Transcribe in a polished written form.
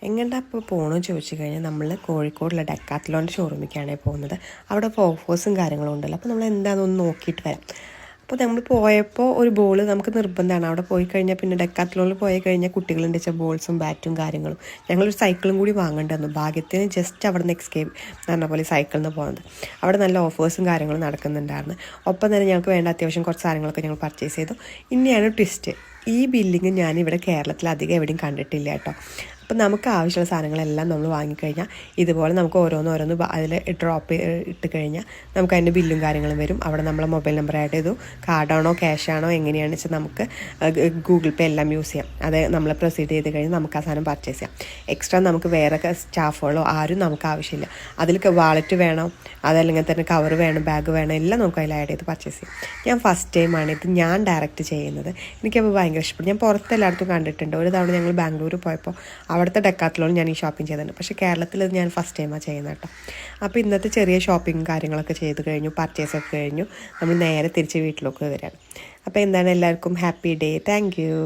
എങ്ങോട്ടാ ഇപ്പോൾ പോകണമെന്ന് ചോദിച്ചു കഴിഞ്ഞാൽ നമ്മൾ കോഴിക്കോടുള്ള ഡെക്കാത്ലോൻ്റെ ഷോറൂമിലേക്കാണ് പോകുന്നത്. അവിടെ ഓഫേഴ്സും കാര്യങ്ങളും ഉണ്ടല്ലോ. അപ്പോൾ നമ്മൾ എന്താണെന്നൊന്ന് നോക്കിയിട്ട് വരാം. അപ്പോൾ നമ്മൾ പോയപ്പോൾ ഒരു ബോൾ നമുക്ക് നിർബന്ധമാണ്. അവിടെ പോയി കഴിഞ്ഞാൽ പിന്നെ ഡെക്കാത്ലോണിൽ പോയി കഴിഞ്ഞാൽ കുട്ടികളുണ്ട് വെച്ചാൽ ബോൾസും ബാറ്റും കാര്യങ്ങളും. ഞങ്ങളൊരു സൈക്കിളും കൂടി വാങ്ങേണ്ടി ഭാഗ്യത്തിന് ജസ്റ്റ് അവിടെ നിന്ന് എക്സ്കേപ്പ് എന്ന് പറഞ്ഞ പോലെ സൈക്കിളിൽ നിന്ന് പോകുന്നത്. അവിടെ നല്ല ഓഫേഴ്സും കാര്യങ്ങളും നടക്കുന്നുണ്ടായിരുന്നു. ഒപ്പം തന്നെ ഞങ്ങൾക്ക് വേണ്ട അത്യാവശ്യം കുറച്ച് സാധനങ്ങളൊക്കെ ഞങ്ങൾ പർച്ചേസ് ചെയ്തു. ഇനിയാണ് ട്വിസ്റ്റ്. ഈ ബില്ലിങ് ഞാനിവിടെ കേരളത്തിൽ അധികം എവിടെയും കണ്ടിട്ടില്ല കേട്ടോ. അപ്പം നമുക്ക് ആവശ്യമുള്ള സാധനങ്ങളെല്ലാം നമ്മൾ വാങ്ങിക്കഴിഞ്ഞാൽ ഇതുപോലെ നമുക്ക് ഓരോന്ന് അതിൽ ഡ്രോപ്പ് ഇട്ട് കഴിഞ്ഞാൽ നമുക്ക് അതിൻ്റെ ബില്ലും കാര്യങ്ങളും വരും. അവിടെ നമ്മളെ മൊബൈൽ നമ്പർ ആഡ് ചെയ്തു, കാർഡാണോ ക്യാഷാണോ എങ്ങനെയാണെന്ന് വെച്ചാൽ നമുക്ക് ഗൂഗിൾ പേ എല്ലാം യൂസ് ചെയ്യാം. അത് നമ്മൾ പ്രൊസീഡ് ചെയ്ത് കഴിഞ്ഞാൽ നമുക്ക് ആ സാധനം പർച്ചേസ് ചെയ്യാം. എക്സ്ട്രാ നമുക്ക് വേറെ സ്റ്റാഫുകളോ ആരും നമുക്ക് ആവശ്യമില്ല. അതിൽ വാളറ്റ് വേണം, അതല്ലെങ്കിൽ തന്നെ കവർ വേണം, ബാഗ് വേണം, എല്ലാം നമുക്ക് അതിൽ ആഡ് ചെയ്ത് പർച്ചേസ് ചെയ്യാം. ഞാൻ ഫസ്റ്റ് ടൈമാണ് ഇത് ഞാൻ ഡയറക്റ്റ് ചെയ്യുന്നത്. എനിക്കപ്പോൾ ഭയങ്കര ഇഷ്ടപ്പെട്ടു. ഞാൻ പുറത്തെല്ലായിടത്തും കണ്ടിട്ടുണ്ട്. ഒരു തവണ ഞങ്ങൾ ബാംഗ്ലൂർ പോയപ്പോൾ അവിടുത്തെ ഡെക്കാത്ലോൺ ഞാൻ ഈ ഷോപ്പിംഗ് ചെയ്തിട്ടുണ്ട്. പക്ഷേ കേരളത്തിൽ ഞാൻ ഫസ്റ്റ് ടൈമാണ് ചെയ്യുന്നത് കേട്ടോ. അപ്പോൾ ഇന്നത്തെ ചെറിയ ഷോപ്പിംഗ് കാര്യങ്ങളൊക്കെ ചെയ്ത് കഴിഞ്ഞു, പർച്ചേസൊക്കെ കഴിഞ്ഞു. നമ്മൾ നേരെ തിരിച്ച് വീട്ടിലേക്ക് വരികയാണ്. അപ്പോൾ എന്താണ് എല്ലാവർക്കും ഹാപ്പി ഡേ. Thank you.